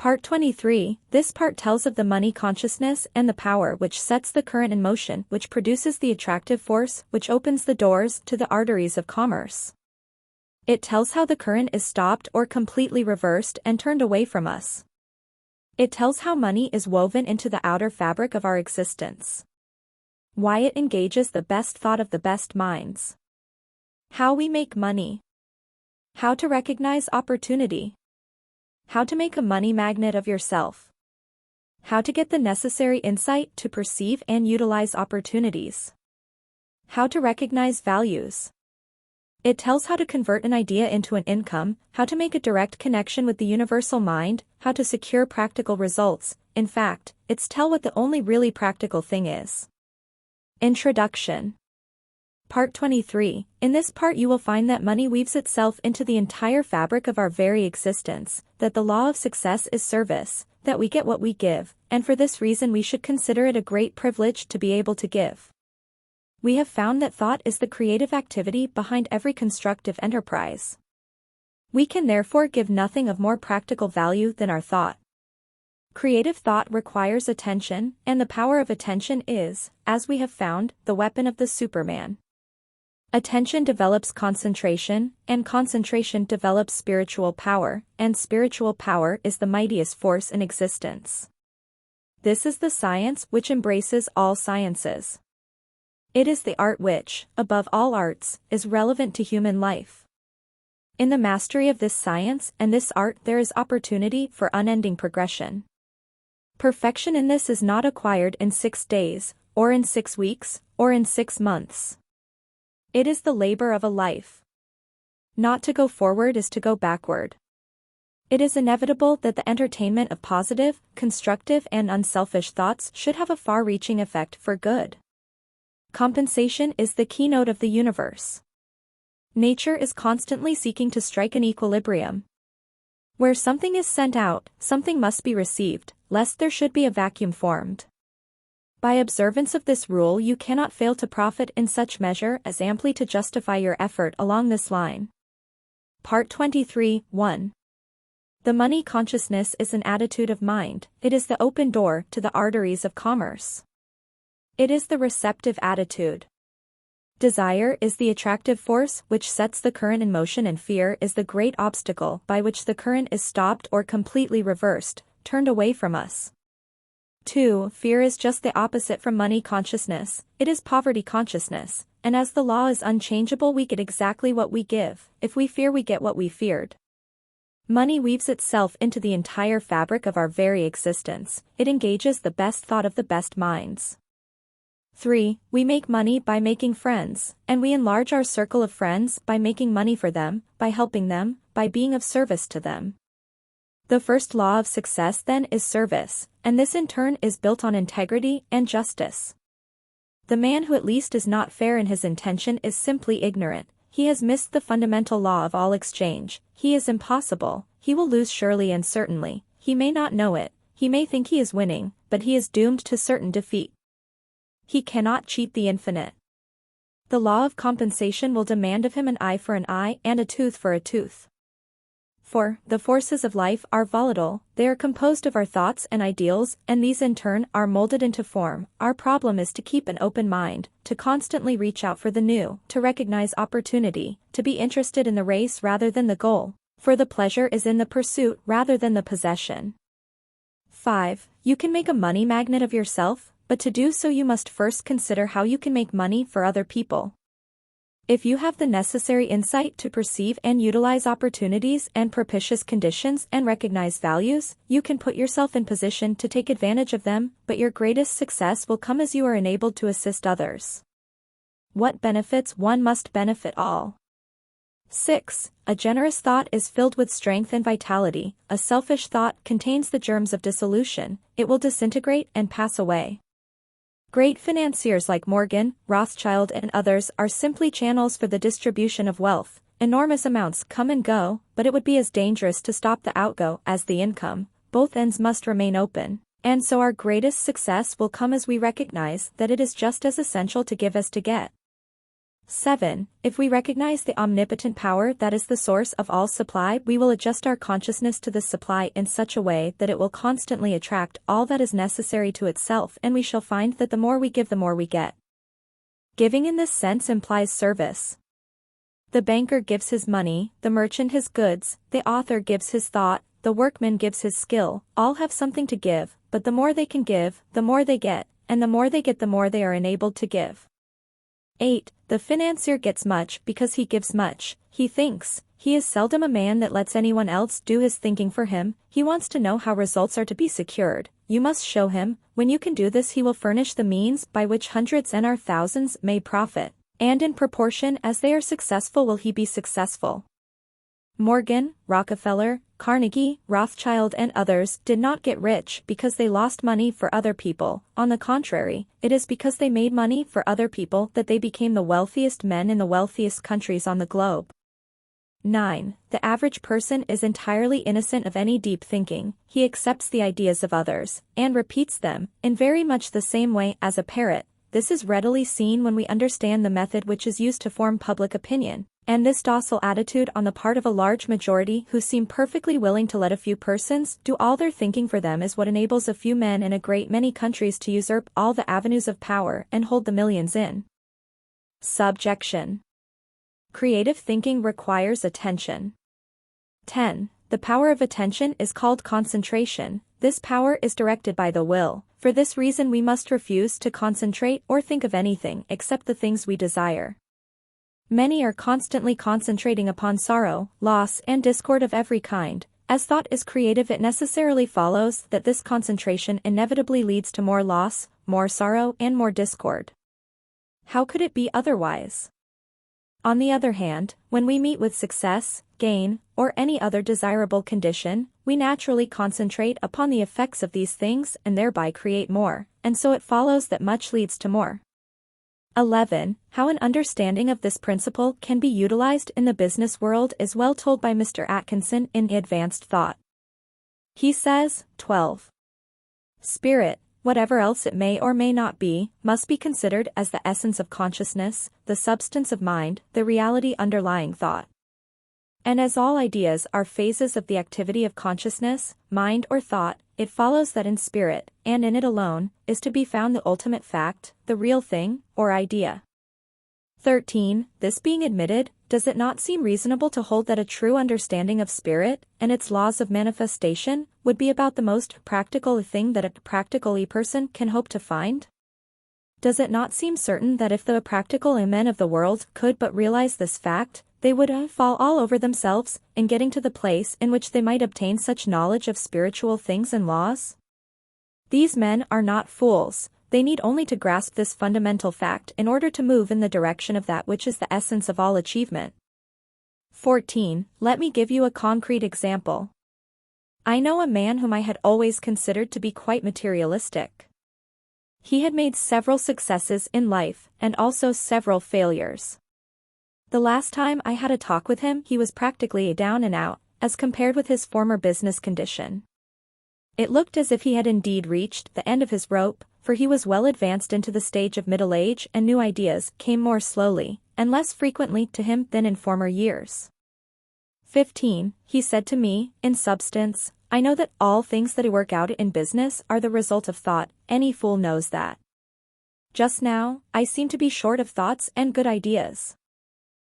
Part 23. This part tells of the money consciousness and the power which sets the current in motion, which produces the attractive force, which opens the doors to the arteries of commerce. It tells how the current is stopped or completely reversed and turned away from us. It tells how money is woven into the outer fabric of our existence. Why it engages the best thought of the best minds. How we make money. How to recognize opportunity. How to make a money magnet of yourself. How to get the necessary insight to perceive and utilize opportunities. How to recognize values. It tells how to convert an idea into an income, how to make a direct connection with the universal mind, how to secure practical results. In fact, it's tell what the only really practical thing is. Introduction. Part 23. In this part you will find that money weaves itself into the entire fabric of our very existence, that the law of success is service, that we get what we give, and for this reason we should consider it a great privilege to be able to give. We have found that thought is the creative activity behind every constructive enterprise. We can therefore give nothing of more practical value than our thought. Creative thought requires attention, and the power of attention is, as we have found, the weapon of the Superman. Attention develops concentration, and concentration develops spiritual power, and spiritual power is the mightiest force in existence. This is the science which embraces all sciences. It is the art which, above all arts, is relevant to human life. In the mastery of this science and this art there is opportunity for unending progression. Perfection in this is not acquired in 6 days, or in 6 weeks, or in 6 months. It is the labor of a life. Not to go forward is to go backward. It is inevitable that the entertainment of positive, constructive and unselfish thoughts should have a far-reaching effect for good. Compensation is the keynote of the universe. Nature is constantly seeking to strike an equilibrium. Where something is sent out, something must be received, lest there should be a vacuum formed. By observance of this rule you cannot fail to profit in such measure as amply to justify your effort along this line. Part 23. 1. The money consciousness is an attitude of mind, it is the open door to the arteries of commerce. It is the receptive attitude. Desire is the attractive force which sets the current in motion, and fear is the great obstacle by which the current is stopped or completely reversed, turned away from us. 2. Fear is just the opposite from money consciousness, it is poverty consciousness, and as the law is unchangeable we get exactly what we give, if we fear we get what we feared. Money weaves itself into the entire fabric of our very existence, it engages the best thought of the best minds. 3. We make money by making friends, and we enlarge our circle of friends by making money for them, by helping them, by being of service to them. The first law of success then is service, and this in turn is built on integrity and justice. The man who at least is not fair in his intention is simply ignorant, he has missed the fundamental law of all exchange, he is impossible, he will lose surely and certainly, he may not know it, he may think he is winning, but he is doomed to certain defeat. He cannot cheat the infinite. The law of compensation will demand of him an eye for an eye and a tooth for a tooth. 4. The forces of life are volatile, they are composed of our thoughts and ideals, and these in turn are molded into form. Our problem is to keep an open mind, to constantly reach out for the new, to recognize opportunity, to be interested in the race rather than the goal, for the pleasure is in the pursuit rather than the possession. 5. You can make a money magnet of yourself, but to do so you must first consider how you can make money for other people. If you have the necessary insight to perceive and utilize opportunities and propitious conditions and recognize values, you can put yourself in position to take advantage of them, but your greatest success will come as you are enabled to assist others. What benefits one must benefit all. 6. A generous thought is filled with strength and vitality, a selfish thought contains the germs of dissolution, it will disintegrate and pass away. Great financiers like Morgan, Rothschild and others are simply channels for the distribution of wealth. Enormous amounts come and go, but it would be as dangerous to stop the outgo as the income. Both ends must remain open, and so our greatest success will come as we recognize that it is just as essential to give as to get. 7. If we recognize the omnipotent power that is the source of all supply, we will adjust our consciousness to this supply in such a way that it will constantly attract all that is necessary to itself, and we shall find that the more we give, the more we get. Giving in this sense implies service. The banker gives his money, the merchant his goods, the author gives his thought, the workman gives his skill. All have something to give, but the more they can give, the more they get, and the more they get, the more they are enabled to give. 8. The financier gets much because he gives much. He thinks. He is seldom a man that lets anyone else do his thinking for him. He wants to know how results are to be secured. You must show him. When you can do this, he will furnish the means by which hundreds and our thousands may profit, and in proportion as they are successful will he be successful. Morgan, Rockefeller, Carnegie, Rothschild and others did not get rich because they lost money for other people. On the contrary, it is because they made money for other people that they became the wealthiest men in the wealthiest countries on the globe. 9. The average person is entirely innocent of any deep thinking. He accepts the ideas of others, and repeats them, in very much the same way as a parrot. This is readily seen when we understand the method which is used to form public opinion. And this docile attitude on the part of a large majority who seem perfectly willing to let a few persons do all their thinking for them is what enables a few men in a great many countries to usurp all the avenues of power and hold the millions in subjection. Creative thinking requires attention. 10. The power of attention is called concentration. This power is directed by the will. For this reason we must refuse to concentrate or think of anything except the things we desire. Many are constantly concentrating upon sorrow, loss, and discord of every kind. As thought is creative, it necessarily follows that this concentration inevitably leads to more loss, more sorrow, and more discord. How could it be otherwise? On the other hand, when we meet with success, gain, or any other desirable condition, we naturally concentrate upon the effects of these things and thereby create more, and so it follows that much leads to more. 11. How an understanding of this principle can be utilized in the business world is well told by Mr. Atkinson in Advanced Thought. He says, 12. Spirit, whatever else it may or may not be, must be considered as the essence of consciousness, the substance of mind, the reality underlying thought. And as all ideas are phases of the activity of consciousness, mind or thought, it follows that in spirit, and in it alone, is to be found the ultimate fact, the real thing, or idea. 13. This being admitted, does it not seem reasonable to hold that a true understanding of spirit, and its laws of manifestation, would be about the most practical thing that a practical person can hope to find? Does it not seem certain that if the practical men of the world could but realize this fact, they would fall all over themselves in getting to the place in which they might obtain such knowledge of spiritual things and laws? These men are not fools. They need only to grasp this fundamental fact in order to move in the direction of that which is the essence of all achievement. 14. Let me give you a concrete example. I know a man whom I had always considered to be quite materialistic. He had made several successes in life, and also several failures. The last time I had a talk with him, he was practically down and out, as compared with his former business condition. It looked as if he had indeed reached the end of his rope, for he was well advanced into the stage of middle age and new ideas came more slowly, and less frequently to him than in former years. 15. He said to me, in substance, I know that all things that work out in business are the result of thought, any fool knows that. Just now, I seem to be short of thoughts and good ideas.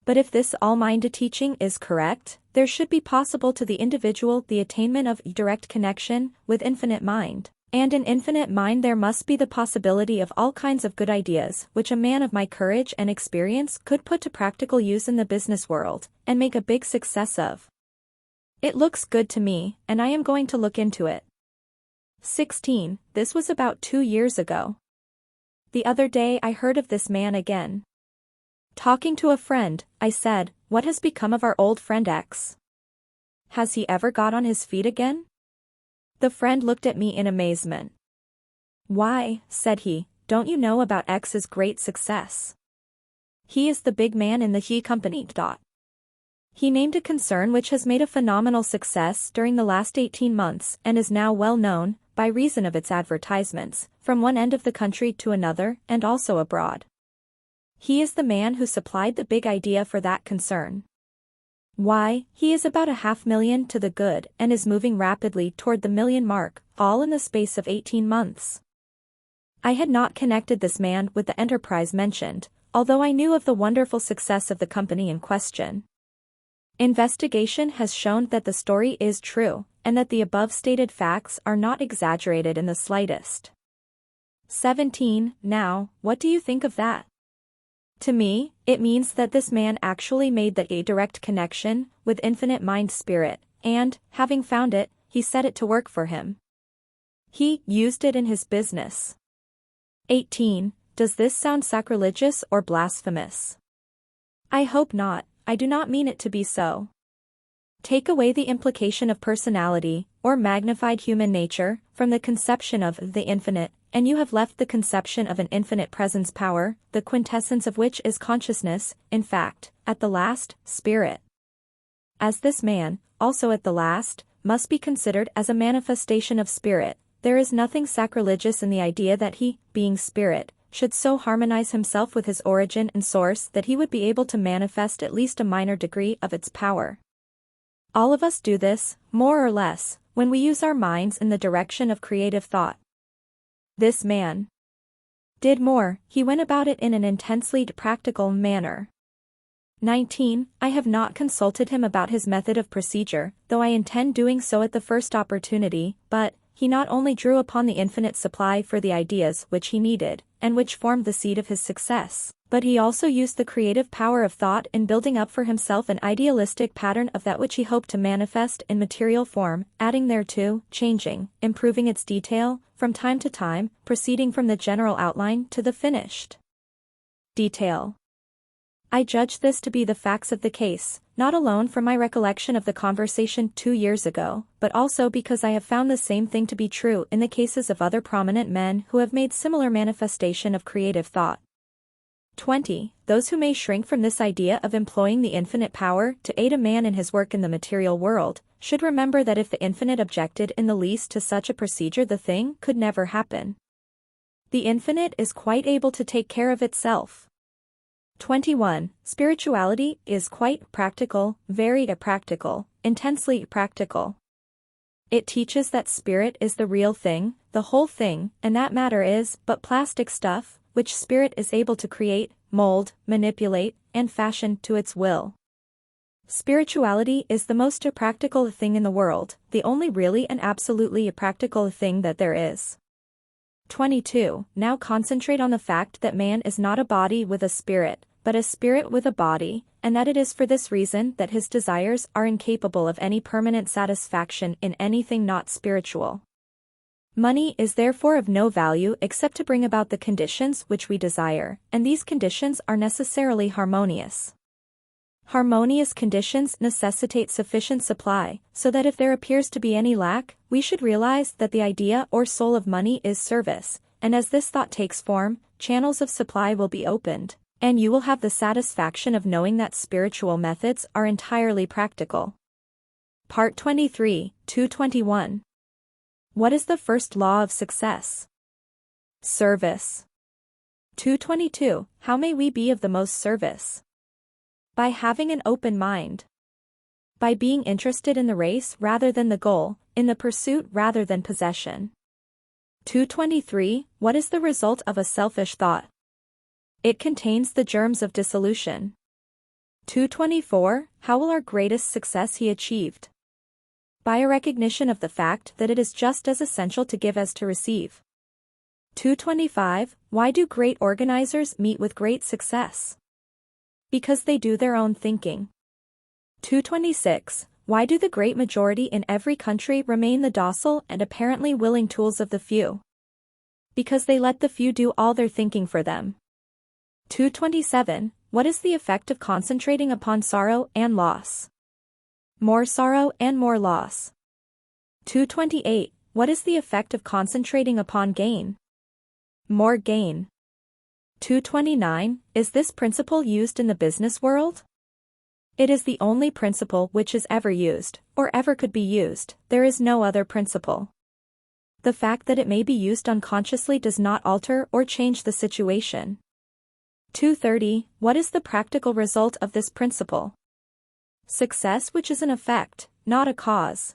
But if this all-mind teaching is correct, there should be possible to the individual the attainment of direct connection with infinite mind, and in infinite mind there must be the possibility of all kinds of good ideas which a man of my courage and experience could put to practical use in the business world, and make a big success of. It looks good to me, and I am going to look into it. 16. This was about 2 years ago. The other day I heard of this man again. Talking to a friend, I said, what has become of our old friend X? Has he ever got on his feet again? The friend looked at me in amazement. Why, said he, don't you know about X's great success? He is the big man in the He Company. He named a concern which has made a phenomenal success during the last 18 months and is now well known, by reason of its advertisements, from one end of the country to another and also abroad. he is the man who supplied the big idea for that concern. Why, he is about 500,000 to the good and is moving rapidly toward the million mark, all in the space of 18 months. I had not connected this man with the enterprise mentioned, although I knew of the wonderful success of the company in question. Investigation has shown that the story is true, and that the above stated facts are not exaggerated in the slightest. 17. Now, what do you think of that? To me, it means that this man actually made a direct connection with infinite mind spirit, and, having found it, he set it to work for him. He used it in his business. 18. Does this sound sacrilegious or blasphemous? I hope not. I do not mean it to be so. Take away the implication of personality, or magnified human nature, from the conception of the infinite, and you have left the conception of an infinite presence power, the quintessence of which is consciousness, in fact, at the last, spirit. As this man, also at the last, must be considered as a manifestation of spirit, there is nothing sacrilegious in the idea that he, being spirit, should so harmonize himself with his origin and source that he would be able to manifest at least a minor degree of its power. All of us do this, more or less, when we use our minds in the direction of creative thought. This man did more, he went about it in an intensely practical manner. 19. I have not consulted him about his method of procedure, though I intend doing so at the first opportunity, but he not only drew upon the infinite supply for the ideas which he needed, and which formed the seed of his success, but he also used the creative power of thought in building up for himself an idealistic pattern of that which he hoped to manifest in material form, adding thereto, changing, improving its detail, from time to time, proceeding from the general outline to the finished detail. I judge this to be the facts of the case, not alone from my recollection of the conversation 2 years ago, but also because I have found the same thing to be true in the cases of other prominent men who have made similar manifestation of creative thought. 20. Those who may shrink from this idea of employing the infinite power to aid a man in his work in the material world, should remember that if the infinite objected in the least to such a procedure, the thing could never happen. The infinite is quite able to take care of itself. 21. Spirituality is quite practical, very practical, intensely practical. It teaches that spirit is the real thing, the whole thing, and that matter is but plastic stuff, which spirit is able to create, mold, manipulate, and fashion to its will. Spirituality is the most practical thing in the world, the only really and absolutely practical thing that there is. 22. Now concentrate on the fact that man is not a body with a spirit, but a spirit with a body, and that it is for this reason that his desires are incapable of any permanent satisfaction in anything not spiritual. Money is therefore of no value except to bring about the conditions which we desire, and these conditions are necessarily harmonious. Harmonious conditions necessitate sufficient supply, so that if there appears to be any lack, we should realize that the idea or soul of money is service, and as this thought takes form, channels of supply will be opened, and you will have the satisfaction of knowing that spiritual methods are entirely practical. Part 23, 221. What is the first law of success? Service. 222. How may we be of the most service? By having an open mind. By being interested in the race rather than the goal, in the pursuit rather than possession. 223. What is the result of a selfish thought? It contains the germs of dissolution. 224. How will our greatest success be achieved? By a recognition of the fact that it is just as essential to give as to receive. 225. Why do great organizers meet with great success? Because they do their own thinking. 226. Why do the great majority in every country remain the docile and apparently willing tools of the few? Because they let the few do all their thinking for them. 227. What is the effect of concentrating upon sorrow and loss? More sorrow and more loss. 228. What is the effect of concentrating upon gain? More gain. 229. Is this principle used in the business world? It is the only principle which is ever used, or ever could be used. There is no other principle. The fact that it may be used unconsciously does not alter or change the situation. 230. What is the practical result of this principle? Success, which is an effect, not a cause.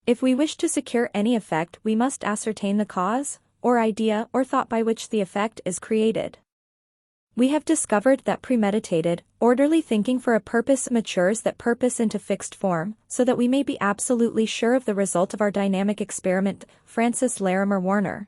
If we wish to secure any effect, we must ascertain the cause, or idea or thought by which the effect is created. We have discovered that premeditated, orderly thinking for a purpose matures that purpose into fixed form, so that we may be absolutely sure of the result of our dynamic experiment. Francis Larimer Warner.